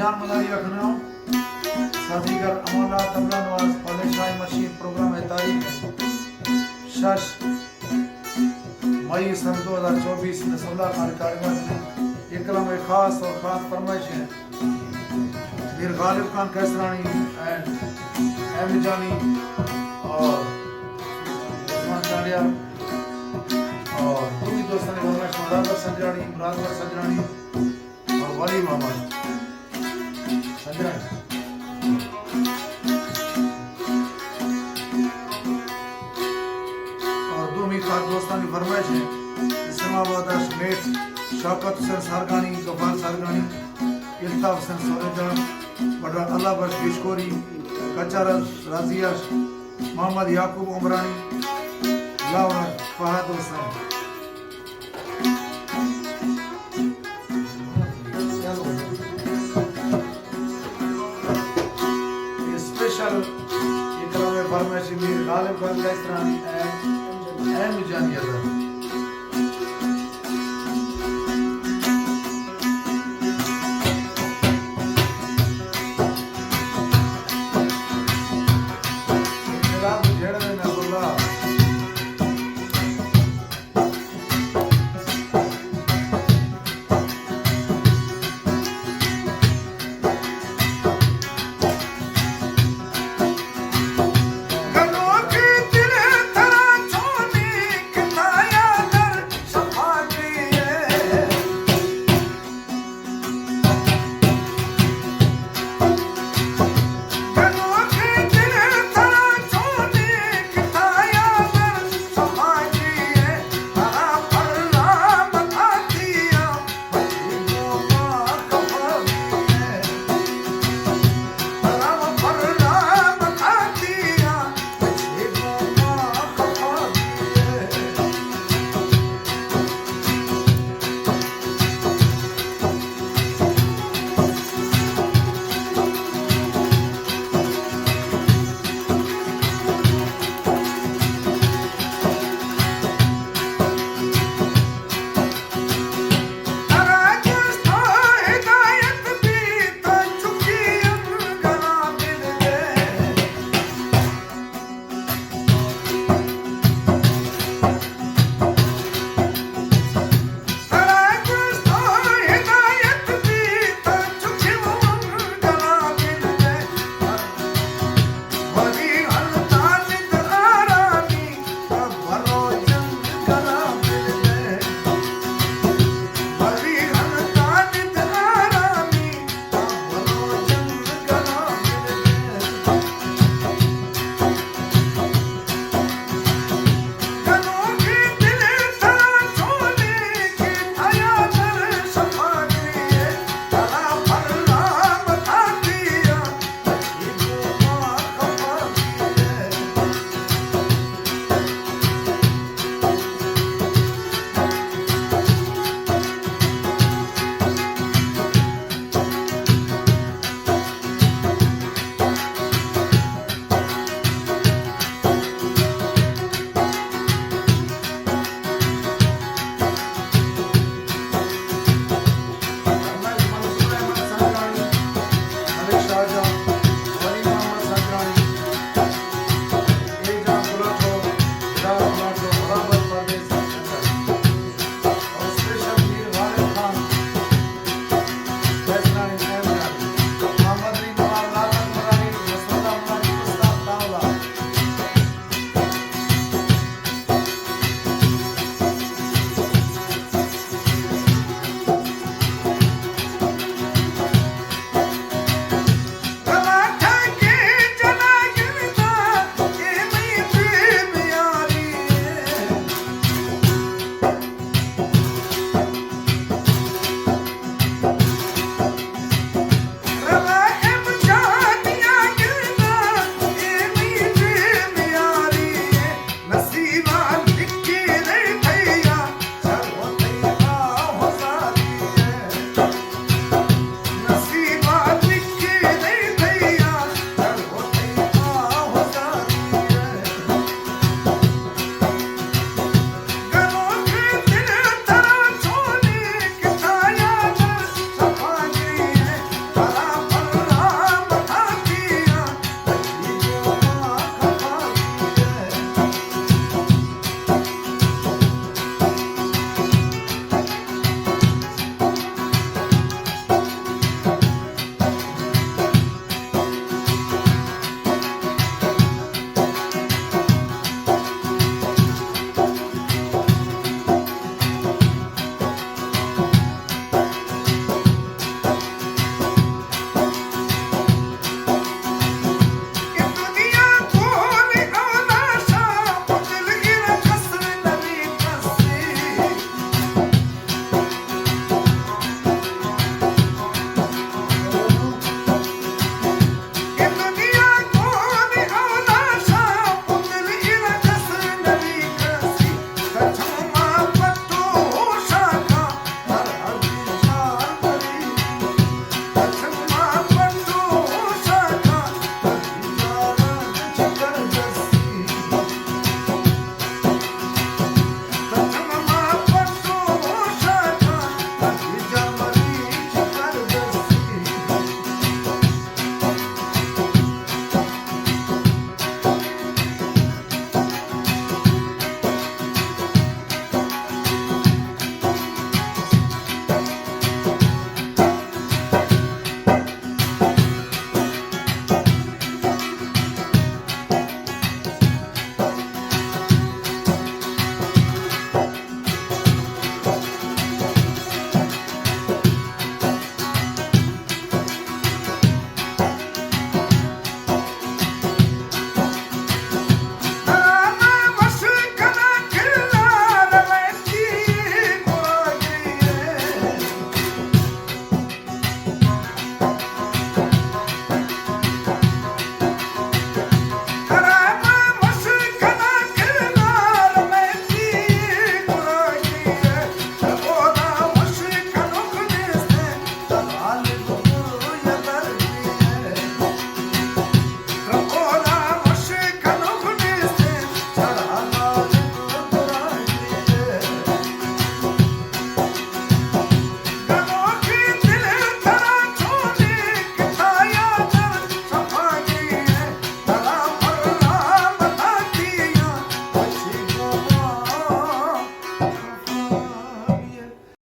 جان مناری رکھنا سازیگر امانہ تبلا نواز پالے شاہی machine programme ہے تاریخ شش مئی سن 2024 میں 16 خان ریکارڈنگ یہ کلام ایک خاص اور خاص فرمائش ہے میر غالب خان کیسرانی اینڈ ایم جانی اور عثمان چانڈیا اور پوری دوستان فرمائش مرادر سنجرانی مرادر سنجرانی اور ولی محمد سنجرانی اور دو میخات دوستانی فرمائش ہے اسلام آباد میٹ شوکت حسین سارگانی غفار سارگانی الطاف حسین سورجان بڑا اللہ بخش پیشکوری کچارت رازیاش محمد یعقوب عمرانی لاور فہد حسین اسپیشل یہ کلام فرمائش میر غالب خان کیسرانی ایم جانی